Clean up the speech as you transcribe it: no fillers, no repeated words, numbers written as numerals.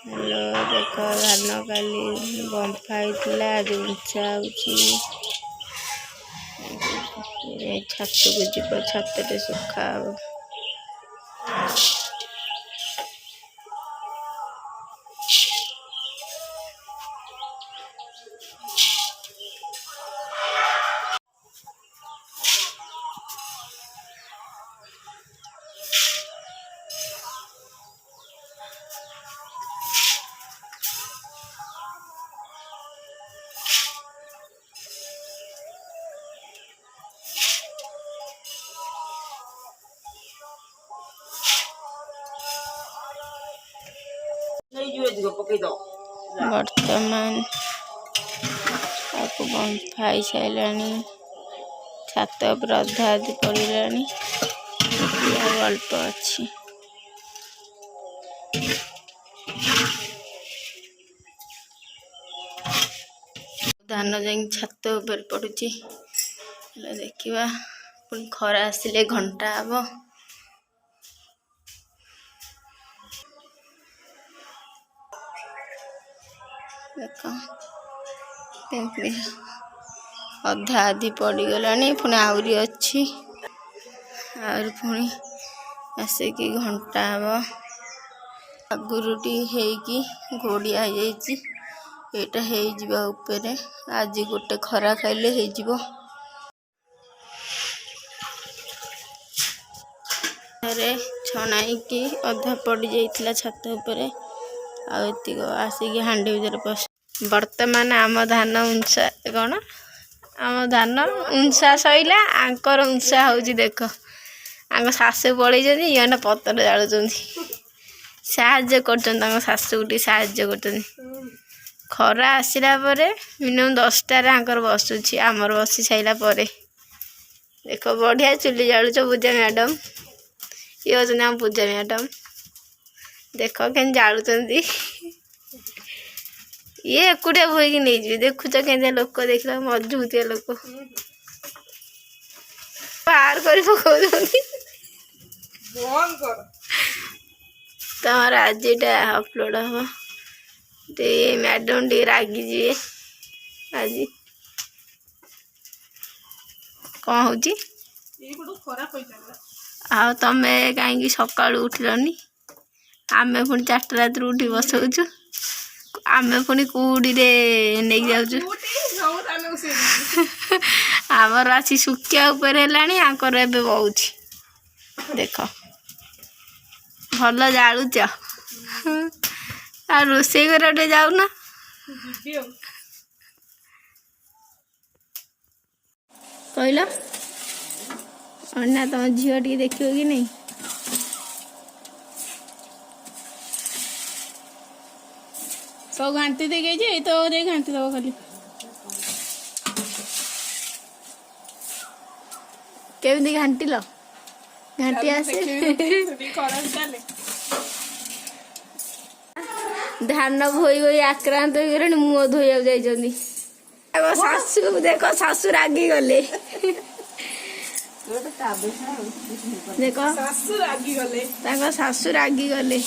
hello देख धान काली बंफाई आज उंचा छत को जीव छत सुखा हम बर्तमान आपको बंफाई सारा छात पर अधा अधी पड़ा अल्प अच्छी धान जा छात उपर पड़ुची देखा पुणी खरा आसिले घंटा हम देख अधा आधी पड़गला पुणी आहरी अच्छी आर पुणी आसिकी घंटा हम आगुरी घोड़िया यहाँ हो आज गोटे खरा खाइले हो छणाई की अधा पड़ जाइला छात उपरे आसिक हांडी भर पश बर्तमान आम धान उंसा कौन आम धान उंसा सैला आंकर उंसा हो देख आंक शाशु पलि ये पतर जालुं साहाଯ୍य कर शाशु को साहाଯ୍य कर खरा आसला मिनिमम 10टार आंकर बसुची आमर बसी साइला देख बढ़िया चुली जालुच पूजा मैडम ये होती आम पूजा मैडम देख के जालुं ये एकुटिया बोईक नहीं जी देखुच के लोक देख मजबूतिया लोक बाहर कर तमर आज अपलोड हम तो ये मैडम टे रागी जी आज कौन हो आ तमे कहीं सका उठलनी आमे पुणी 4टा रात उठी बसौचु आमे पुणी कूड़ी नहीं जाऊँ आमर आसी सुखिया आंकर ए बहुत देख भल जालुच आ रोसे घर जाऊना कहल अन्ना तुम झील टी देखियो कि नहीं सब घाटी दे गई तो दे घाटी दब खाली केमी घाटी लो घाटी आसे धान भोई भोई आक्रांत हो गले मुह धोया जाइछन्ती शाशु देख शाशु रागी गले देख शाशु रागी गले